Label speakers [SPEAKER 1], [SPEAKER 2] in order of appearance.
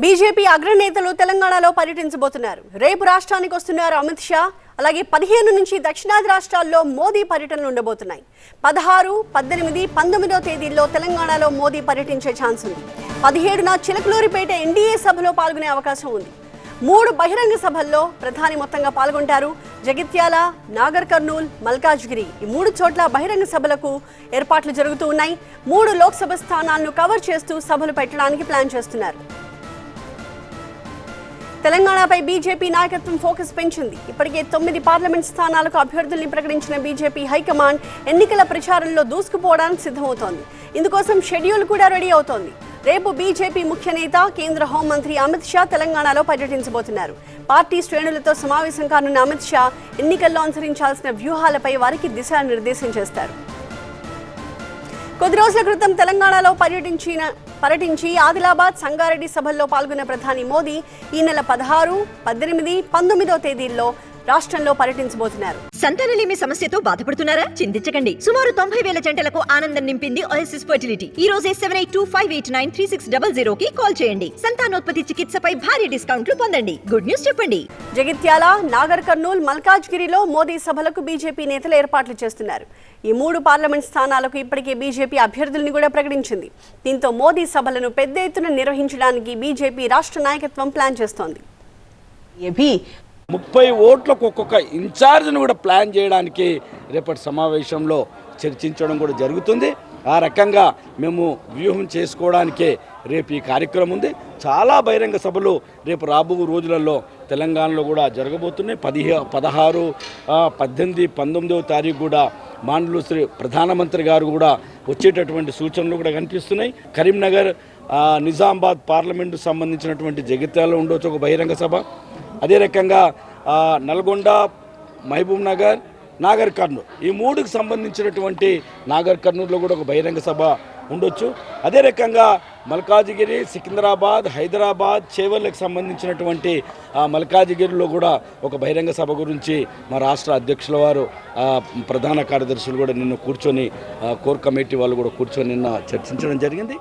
[SPEAKER 1] BJP అగ్రనేతలు తెలంగాణలో పర్యటించబోతున్నారు. రేపు రాష్ట్రానికి వస్తున్నారు అమిత్ షా. అలాగే 15 నుంచి దక్షిణాది రాష్ట్రాల్లో మోదీ పర్యటనలు ఉండబోతున్నాయి. 16, 18, 19వ తేదీల్లో తెలంగాణలో మోదీ పర్యటించే ఛాన్స్ ఉంది. 17న చిలకలూరిపేట ఎన్డీఏ సభలో పాల్గొనే అవకాశం ఉంది. 3 బహిరంగ సభల్లో ప్రధాని మొత్తంగా పాల్గొంటారు. జగిత్యాల, నాగర్ కర్నూల్, మల్కాజ్గిరి ఈ 3 చోట్ల బహిరంగ సభలకు ఏర్పాట్లు జరుగుతూ ఉన్నాయి. 3 లోక్సభ స్థానాలను కవర్ చేస్తూ సభలు పెట్టడానికి ప్లాన్ చేస్తున్నారు. తెలంగాణపై బీజేపీ నాయకత్వం ఫోకస్ పెంచింది. ఇప్పటికే 9 పార్లమెంట్ స్థానాలకు అభ్యర్థుల్ని ప్రకటించిన బీజేపీ హైకమాండ్ ఎన్నికల ప్రచారంలో దూసుకుపోవడానికి సిద్ధమవుతోంది. ఇందుకోసం షెడ్యూల్ కూడా రెడీ అవుతోంది. రేపు బీజేపీ ముఖ్య నేత, కేంద్ర హోంమంత్రి అమిత్ షా తెలంగాణలో పర్యటించబోతున్నారు. పార్టీ శ్రేణులతో సమావేశం కానున్న అమిత్ షా ఎన్నికల్లో అనుసరించాల్సిన వ్యూహాలపై వారికి దిశానిర్దేశం చేస్తారు. కొద్ది రోజుల క్రితం తెలంగాణలో పర్యటించి ఆదిలాబాద్, సంగారెడ్డి సభల్లో పాల్గొన్న ప్రధాని మోదీ ఈ నెల 16, 18, 19వ తేదీల్లో రాష్ట్రంలో పర్యటించబోతున్నారు.
[SPEAKER 2] సంతానలేమి సమస్యతో బాధపడుతున్నారా? చింతించకండి. సుమారు 90,000 జంటలకు ఆనందం నింపింది ఓఎస్ఎస్ ఫర్టిలిటీ. ఈ రోజే 7825893600 కి కాల్ చేయండి. సంతానోత్పత్తి చికిత్సపై భారీ డిస్కౌంట్లు పొందండి. గుడ్ న్యూస్ చెప్పండి.
[SPEAKER 1] జగిత్యాల, నాగర్ కర్నూల్, మల్కాజ్గిరిలో మోదీ సభలకు బీజేపీ నేతలు ఏర్పాట్లు చేస్తున్నారు. ఈ 3 పార్లమెంట్ స్థానాలకు ఇప్పటికే బీజేపీ అభ్యర్థుల్ని కూడా ప్రకటించింది. దీంతో మోదీ సభలను పెద్ద ఎత్తున నిర్వహించడానికి బీజేపీ రాష్ట్ర నాయకత్వం ప్లాన్ చేస్తోంది.
[SPEAKER 3] 30 ఓట్లకు ఒక్కొక్క ఇన్ఛార్జ్ను కూడా ప్లాన్ చేయడానికి రేపటి సమావేశంలో చర్చించడం కూడా జరుగుతుంది. ఆ రకంగా మేము వ్యూహం చేసుకోవడానికే రేపు ఈ కార్యక్రమం ఉంది. చాలా బహిరంగ సభలు రేపు రాబో రోజులలో తెలంగాణలో కూడా జరగబోతున్నాయి. 16, 18, 19వ తారీఖు కూడా మాండ్లు శ్రీ ప్రధానమంత్రి గారు కూడా వచ్చేటటువంటి సూచనలు కూడా కనిపిస్తున్నాయి. కరీంనగర్, నిజామాబాద్ పార్లమెంటు సంబంధించినటువంటి జగిత్యాలలో ఉండవచ్చు ఒక బహిరంగ సభ. అదే రకంగా నల్గొండ, మహబూబ్ నగర్, నాగర్ కర్నూల్ ఈ 3కి సంబంధించినటువంటి నాగర్ కర్నూలులో కూడా ఒక బహిరంగ సభ ఉండొచ్చు. అదే రకంగా మల్కాజిగిరి, సికింద్రాబాద్, హైదరాబాద్, చేవెళ్ళకి సంబంధించినటువంటి మల్కాజిగిరిలో కూడా ఒక బహిరంగ సభ గురించి మా రాష్ట్ర అధ్యక్షుల వారు, ప్రధాన కార్యదర్శులు కూడా నిన్న కూర్చొని కోర్ కమిటీ వాళ్ళు కూడా కూర్చొని నిన్న చర్చించడం జరిగింది.